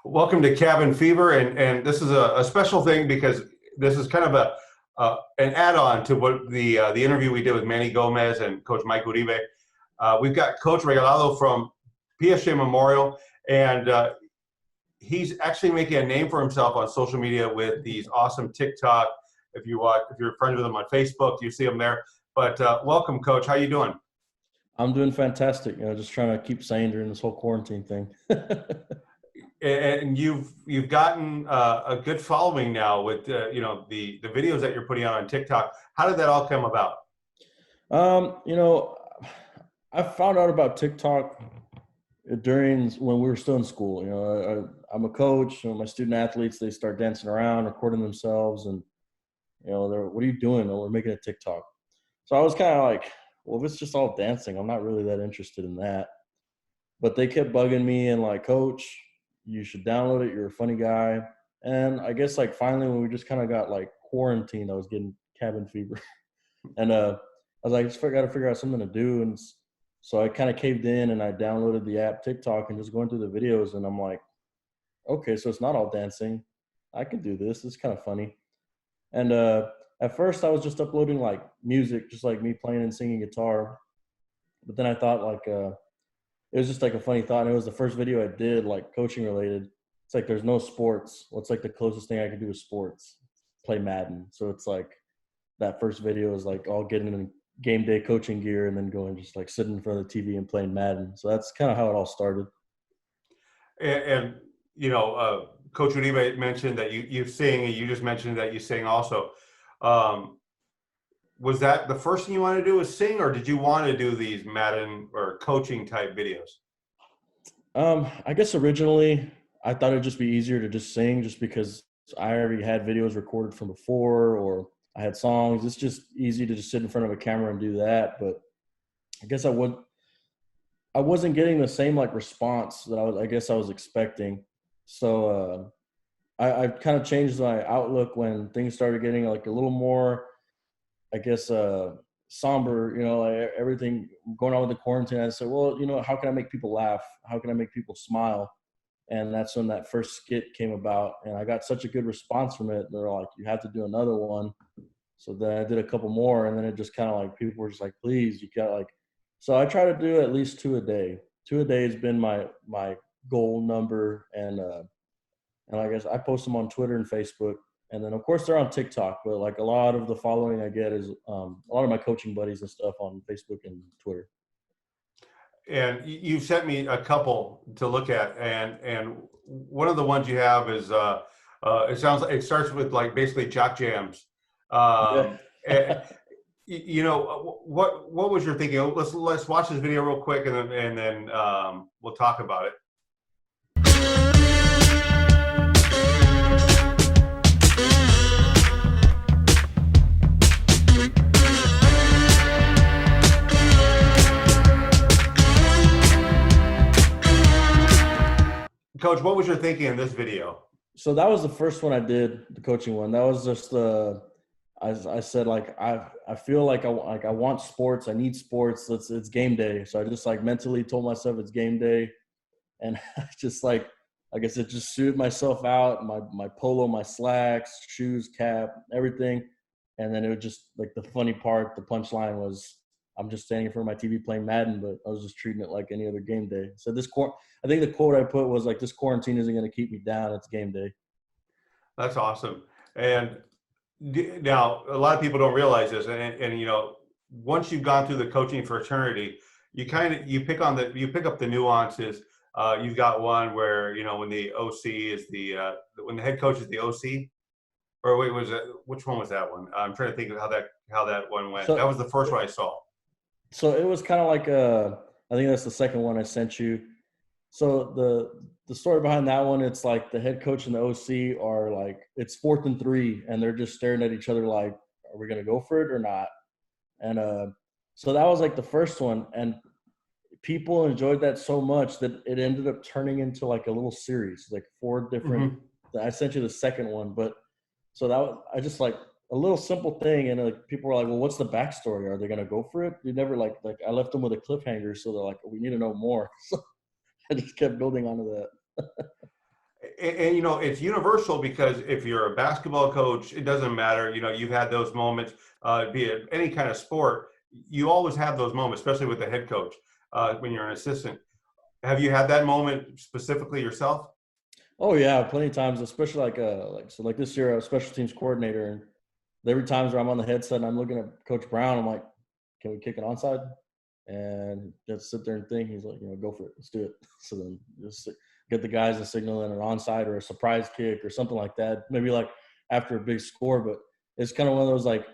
Welcome to Cabin Fever, and this is a special thing because this is kind of an add-on to what the interview we did with Manny Gomez and Coach Mike Uribe. We've got Coach Regalado from PSJA Memorial, and he's actually making a name for himself on social media with these awesome TikTok. If you're friends with him on Facebook, you see him there. But welcome, Coach. How you doing? I'm doing fantastic. Just trying to keep sane during this whole quarantine thing. And you've gotten a good following now with the videos that you're putting out on TikTok. How did that all come about? I found out about TikTok during when we were still in school. I'm a coach. My student athletes, they start dancing around, recording themselves, and they're, "What are you doing?" "Oh, we're making a TikTok." So I was kind of like, well, if it's just all dancing, I'm not really that interested in that. But they kept bugging me and like, "Coach, you should download it. You're a funny guy." And I guess like finally when we just kind of got like quarantined, I was getting cabin fever. And I was like, I got to figure out something to do. And so I kind of caved in and I downloaded the app TikTok and just going through the videos. And I'm like, okay, so it's not all dancing. I can do this. It's kind of funny. And at first I was just uploading like music, just like me playing and singing guitar. But then I thought like, it was just like a funny thought. And it was the first video I did like coaching related. It's like, there's no sports. What's like the closest thing I can do with sports? Play Madden. So it's like that first video is like all getting in game day coaching gear and then going just like sitting in front of the TV and playing Madden. So that's kind of how it all started. And Coach Uribe mentioned that you sing, and you just mentioned that you sing also. Was that the first thing you wanted to do was sing, or did you want to do these Madden or coaching type videos? I guess originally I thought it'd just be easier to just sing just because I already had videos recorded from before, or I had songs. It's just easy to just sit in front of a camera and do that. But I guess I wasn't getting the same like response that I guess I was expecting. So I kind of changed my outlook when things started getting like a little more, I guess, somber, like everything going on with the quarantine. I said, well, how can I make people laugh? How can I make people smile? And that's when that first skit came about. And I got such a good response from it. They're like, you have to do another one. So then I did a couple more, and then it just kind of like, people were just like, please, you got like, so I try to do at least 2 a day. 2 a day has been my goal number. And I guess I post them on Twitter and Facebook. And then, of course, they're on TikTok. But, like, a lot of the following I get is a lot of my coaching buddies and stuff on Facebook and Twitter. And you've sent me a couple to look at. And one of the ones you have is it starts with, like, basically jock jams. Yeah. And, what was your thinking? Let's watch this video real quick, and then we'll talk about it. Coach, what was your thinking in this video? So that was the first one I did, the coaching one. That was just I said like I feel like I want sports. I need sports. It's game day. So I just like mentally told myself it's game day, and I just like I said, just suited myself out, my polo, my slacks, shoes, cap, everything. And then it was just like the funny part, the punchline was I'm just standing in front of my TV playing Madden, but I was just treating it like any other game day. So I think the quote I put was like, this quarantine isn't going to keep me down. It's game day. That's awesome. And now a lot of people don't realize this. And once you've gone through the coaching fraternity, you pick up the nuances. You've got one where, when the OC is when the head coach is the OC, or wait, which one was that one? I'm trying to think of how that one went. That was the first one I saw. So it was kind of like I think that's the second one I sent you. So the story behind that one, it's like the head coach and the OC are like, it's 4th and 3, and they're just staring at each other like, are we going to go for it or not? And so that was like the first one, and people enjoyed that so much that it ended up turning into like a little series, like 4 different. Mm-hmm. I sent you the second one, but so I just like a little simple thing, and like people were like, well, what's the backstory? Are they going to go for it? You never like I left them with a cliffhanger, so they're like, we need to know more. So I just kept building onto that. and you know, it's universal because if you're a basketball coach, it doesn't matter. You know, you've had those moments, be it any kind of sport. You always have those moments, especially with the head coach when you're an assistant. Have you had that moment specifically yourself? Oh yeah, plenty of times, especially like this year, I was special teams coordinator, and there were times where I'm on the headset and I'm looking at Coach Brown. I'm like, can we kick an onside? And just sit there and think. He's like, go for it. Let's do it. So then just get the guys to signal in an onside or a surprise kick or something like that. Maybe like after a big score, but it's kind of one of those like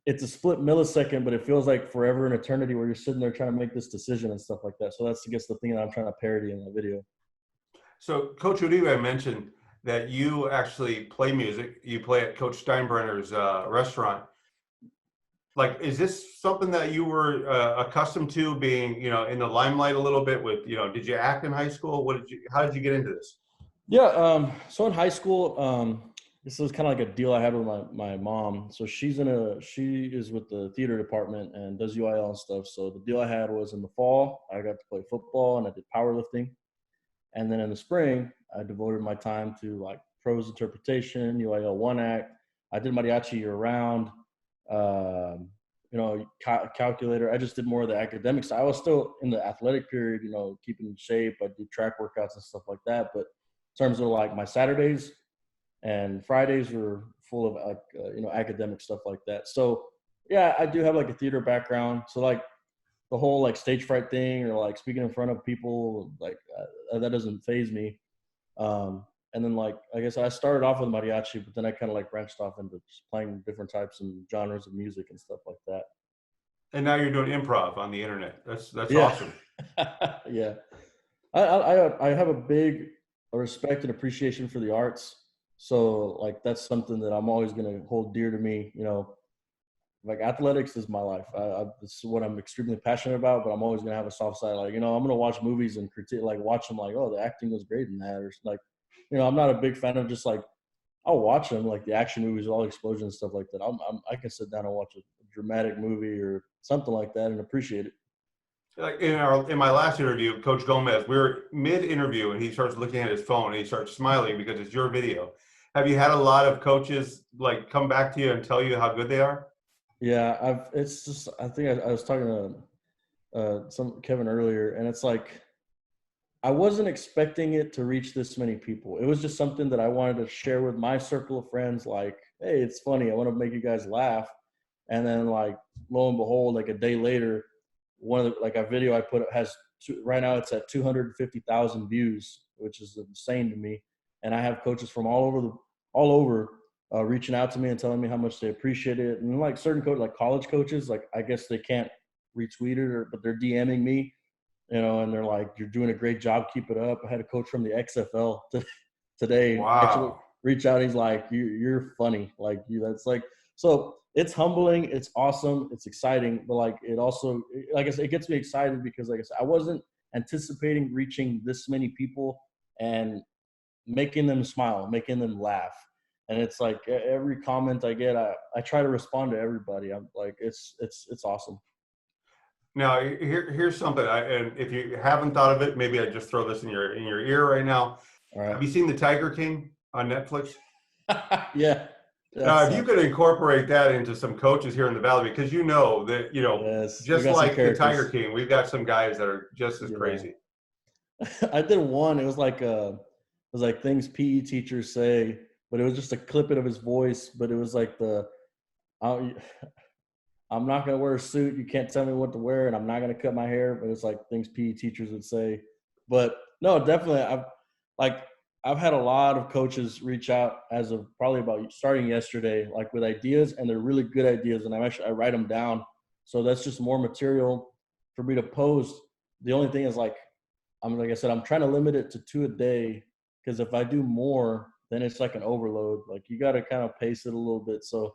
it's a split millisecond, but it feels like forever and eternity where you're sitting there trying to make this decision and stuff like that. So that's I guess the thing that I'm trying to parody in the video. So Coach Uribe mentioned that you actually play music. You play at Coach Steinbrenner's restaurant. Like, is this something that you were accustomed to being, you know, in the limelight a little bit with, you know, did you act in high school? How did you get into this? Yeah. So in high school, this was kind of like a deal I had with my mom. So she is with the theater department and does UIL and stuff. So the deal I had was in the fall, I got to play football and I did powerlifting. And then in the spring, I devoted my time to like prose interpretation, UIL one act. I did mariachi year round. Calculator. I just did more of the academics. I was still in the athletic period, keeping in shape. I do track workouts and stuff like that. But in terms of like my Saturdays and Fridays were full of academic stuff like that. So yeah, I do have like a theater background. So like the whole like stage fright thing or like speaking in front of people, like that doesn't faze me. And then like, I guess I started off with mariachi, but then I kind of like branched off into just playing different types and genres of music and stuff like that. And now you're doing improv on the internet. That's Yeah. awesome. Yeah. I have a big respect and appreciation for the arts. So like, that's something that I'm always going to hold dear to me. Like athletics is my life. This is what I'm extremely passionate about, but I'm always going to have a soft side. Like, I'm going to watch movies and critique, like watch them like, oh, the acting was great in that. Or like, I'm not a big fan of just like, I'll watch them like the action movies, all explosions and stuff like that. I can sit down and watch a dramatic movie or something like that and appreciate it. Like in my last interview, Coach Gomez, we were mid-interview and he starts looking at his phone and he starts smiling because it's your video. Have you had a lot of coaches like come back to you and tell you how good they are? Yeah, it's just, I think I was talking to some Kevin earlier, and it's like, I wasn't expecting it to reach this many people. It was just something that I wanted to share with my circle of friends. Like, hey, it's funny. I want to make you guys laugh. And then like, lo and behold, like a day later, a video I put right now it's at 250,000 views, which is insane to me. And I have coaches from all over reaching out to me and telling me how much they appreciate it. And like certain coaches, like college coaches, like I guess they can't retweet it, but they're DMing me, and they're like, "You're doing a great job. Keep it up." I had a coach from the XFL today actually Wow. reach out. He's like, "You're funny." Like that's like, so it's humbling. It's awesome. It's exciting. But like, it also, like I said, it gets me excited because like I said, I wasn't anticipating reaching this many people and making them smile, making them laugh. And it's like every comment I get, I try to respond to everybody. I'm like, it's awesome. Now here's something. And if you haven't thought of it, maybe I just throw this in your ear right now. All right. Have you seen The Tiger King on Netflix? Yeah. Now, That's if you could incorporate that into some coaches here in the Valley, because yes, we just got some like the characters. Tiger King, we've got some guys that are just as Yeah. crazy. I did one. It was like things PE teachers say, but it was just a clip of his voice. But it was like I'm not gonna wear a suit. You can't tell me what to wear, and I'm not gonna cut my hair. But it's like things PE teachers would say. But no, definitely, I've had a lot of coaches reach out as of probably about starting yesterday, like with ideas, and they're really good ideas, and I write them down. So that's just more material for me to post. The only thing is like like I said, I'm trying to limit it to 2 a day because if I do more, then it's like an overload. Like you got to kind of pace it a little bit. So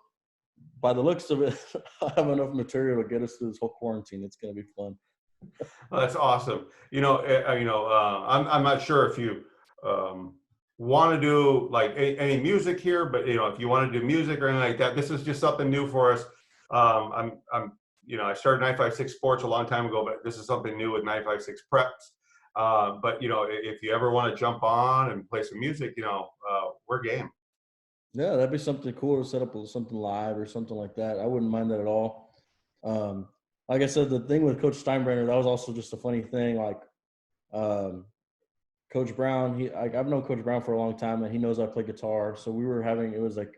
by the looks of it, I have enough material to get us through this whole quarantine. It's going to be fun. Well, that's awesome. I'm not sure if you want to do like any music here, but if you want to do music or anything like that, this is just something new for us. I started 956 Sports a long time ago, but this is something new with 956 Preps. But if you ever want to jump on and play some music, we're game. Yeah, that'd be something cool to set up something live or something like that. I wouldn't mind that at all. Um, like I said, the thing with Coach Steinbrenner, that was also just a funny thing. Like um, Coach Brown, I've known Coach Brown for a long time, and he knows I play guitar. So we were having, it was like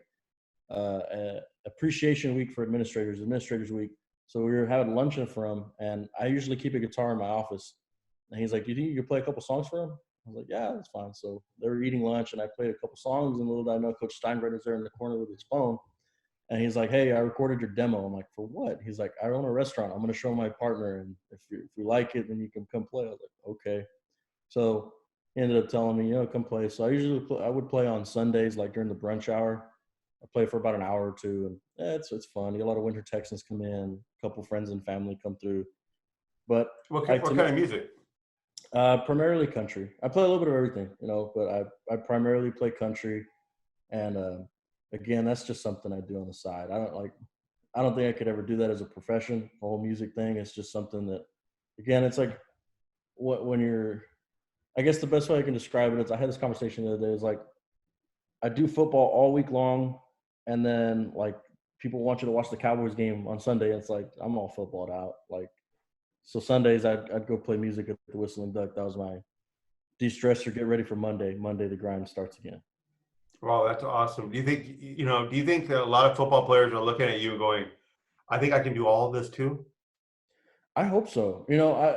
appreciation week for administrators week. So we were having luncheon for him, and I usually keep a guitar in my office. And he's like, "Do you think you could play a couple songs for him?" I was like, "Yeah, that's fine." So they were eating lunch, and I played a couple songs. And little did I know, Coach Steinbrenner's there in the corner with his phone, and he's like, "Hey, I recorded your demo." I'm like, "For what?" He's like, "I own a restaurant. I'm going to show my partner, and if you like it, then you can come play." I was like, "Okay." So he ended up telling me, come play. So I would play on Sundays, like during the brunch hour. I play for about an hour or two, and it's fun. You get a lot of Winter Texans come in, a couple friends and family come through. But What kind of music? primarily country. I play a little bit of everything, but I primarily play country, and again, that's just something I do on the side. I don't think I could ever do that as a profession. The whole music thing, it's just something that, again, it's like when you're. I guess the best way I can describe it is I had this conversation the other day. Is like I do football all week long, and then like people want you to watch the Cowboys game on Sunday. It's like I'm all footballed out. Like so Sundays I'd go play music at the Whistling Duck. That was my de-stressor. Get ready for Monday. Monday the grind starts again. Wow, that's awesome. Do you think that a lot of football players are looking at you going, I think I can do all of this too? I hope so.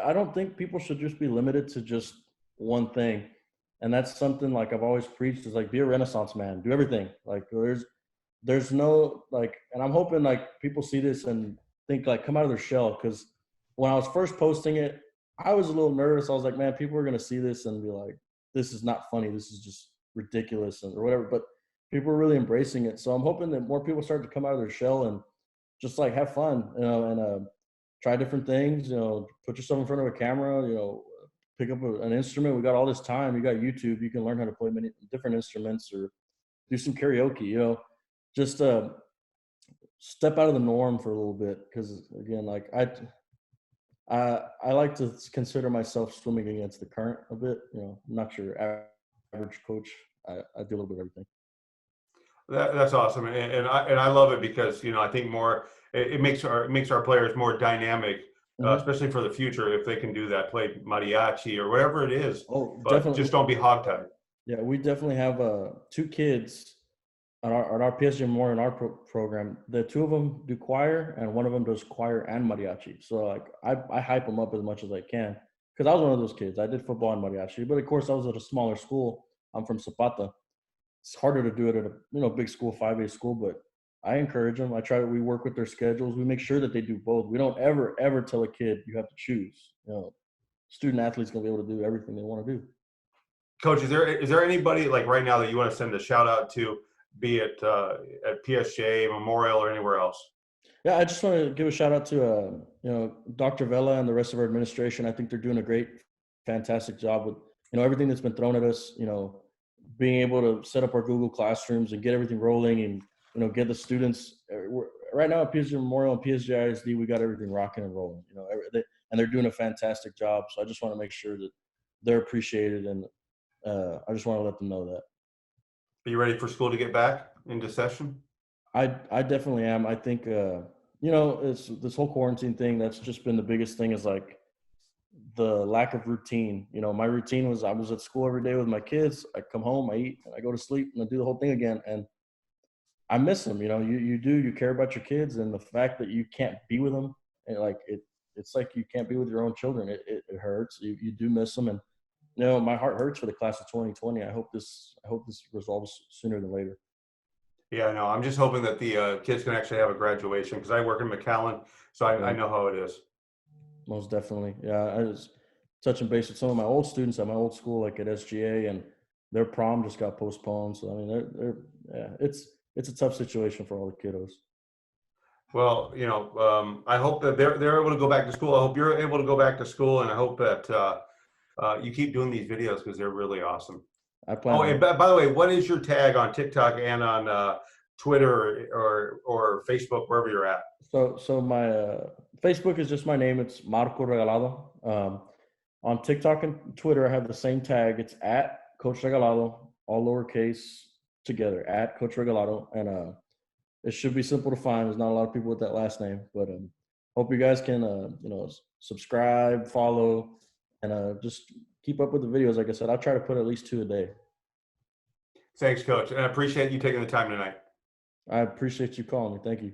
I don't think people should just be limited to just one thing. And that's something like I've always preached is like be a renaissance man, do everything. Like there's no like, and I'm hoping like people see this and think like come out of their shell. Cause when I was first posting it, I was a little nervous. I was like, man, people are going to see this and be like, this is not funny. This is just ridiculous or whatever. But people are really embracing it. So I'm hoping that more people start to come out of their shell and just like have fun, and try different things, put yourself in front of a camera, pick up an instrument. We got all this time. You got YouTube. You can learn how to play many different instruments or do some karaoke, just step out of the norm for a little bit. Cause again, like I like to consider myself swimming against the current a bit, I'm not your average coach. I do a little bit of everything. That's awesome, and I love it because I think it makes our players more dynamic, Hmm. especially for the future if they can do that, play mariachi or whatever it is, Oh, but definitely. just don't be hogtied. Yeah, we definitely have two kids on our PSJA Memorial in our program. The two of them do choir, and one of them does choir and mariachi. So like I hype them up as much as I can because I was one of those kids. I did football and mariachi, but of course I was at a smaller school. I'm from Zapata. It's harder to do it at a big school, 5A school, but I encourage them. We work with their schedules. We make sure that they do both. We don't ever tell a kid you have to choose. Student athletes gonna be able to do everything they want to do. Coach, is there anybody like right now that you want to send a shout out to, be it at PSJA Memorial or anywhere else? Yeah, I just want to give a shout out to Dr. Vela and the rest of our administration. I think they're doing a great, fantastic job with everything that's been thrown at us. Being able to set up our Google classrooms and get everything rolling, and get the students. Right now at PSJA Memorial and PSJA ISD, we got everything rocking and rolling. And they're doing a fantastic job. So I just want to make sure that they're appreciated, and I just want to let them know that. Are you ready for school to get back into session? I definitely am. I think it's this whole quarantine thing that's just been the biggest thing is like the lack of routine. My routine was I was at school every day with my kids. I come home, I eat, and I go to sleep, and I do the whole thing again. And I miss them. You care about your kids, and the fact that you can't be with them, and like it's like you can't be with your own children. It hurts. You do miss them, and my heart hurts for the class of 2020. I hope this resolves sooner than later. Yeah, no, I'm just hoping that the kids can actually have a graduation because I work in McAllen, so I Right. know how it is. Most definitely. Yeah, I was touching base with some of my old students at my old school, like at SGA, and their prom just got postponed. So I mean, yeah, it's a tough situation for all the kiddos. Well, I hope that they're able to go back to school. I hope you're able to go back to school, and I hope that you keep doing these videos because they're really awesome. I Oh, plan and on. by the way, what is your tag on TikTok and on Twitter or Facebook, wherever you're at? So my Facebook is just my name. It's Marco Regalado. On TikTok and Twitter, I have the same tag. It's at Coach Regalado, all lowercase together, at Coach Regalado. And it should be simple to find. There's not a lot of people with that last name, but hope you guys can, subscribe, follow, and just keep up with the videos. Like I said, I try to put at least 2 a day. Thanks, Coach. And I appreciate you taking the time tonight. I appreciate you calling me. Thank you.